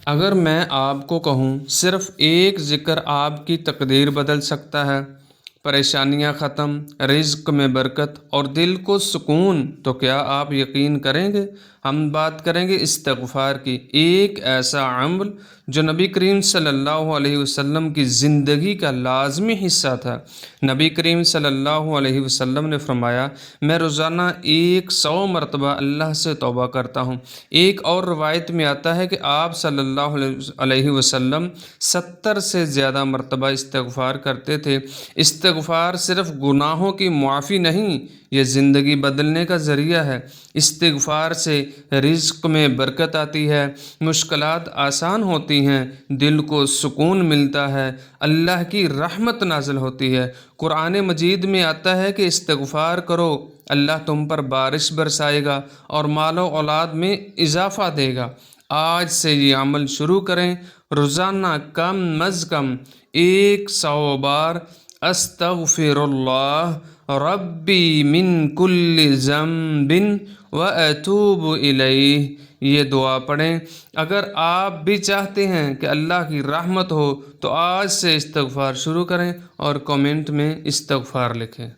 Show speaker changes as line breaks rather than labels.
اگر میں آپ کو کہوں صرف ایک ذکر آپ کی تقدیر بدل سکتا ہے، پریشانیاں ختم، رزق میں برکت اور دل کو سکون، تو کیا آپ یقین کریں گے؟ ہم بات کریں گے استغفار کی، ایک ایسا عمل جو نبی کریم صلی اللہ علیہ وسلم کی زندگی کا لازمی حصہ تھا۔ نبی کریم صلی اللہ علیہ وسلم نے فرمایا، میں روزانہ 100 مرتبہ اللہ سے توبہ کرتا ہوں۔ ایک اور روایت میں آتا ہے کہ آپ صلی اللہ علیہ وسلم 70 سے زیادہ مرتبہ استغفار کرتے تھے۔ استغفار صرف گناہوں کی معافی نہیں، یہ زندگی بدلنے کا ذریعہ ہے۔ استغفار سے رزق میں برکت آتی ہے، مشکلات آسان ہوتی ہیں، دل کو سکون ملتا ہے، اللہ کی رحمت نازل ہوتی ہے۔ قرآن مجید میں آتا ہے کہ استغفار کرو، اللہ تم پر بارش برسائے گا اور مال و اولاد میں اضافہ دے گا۔ آج سے یہ عمل شروع کریں، روزانہ کم از کم 100 بار استغفر اللہ ربی من کل ذنب واتوب الیہ، یہ دعا پڑھیں۔ اگر آپ بھی چاہتے ہیں کہ اللہ کی رحمت ہو تو آج سے استغفار شروع کریں اور کمنٹ میں استغفار لکھیں۔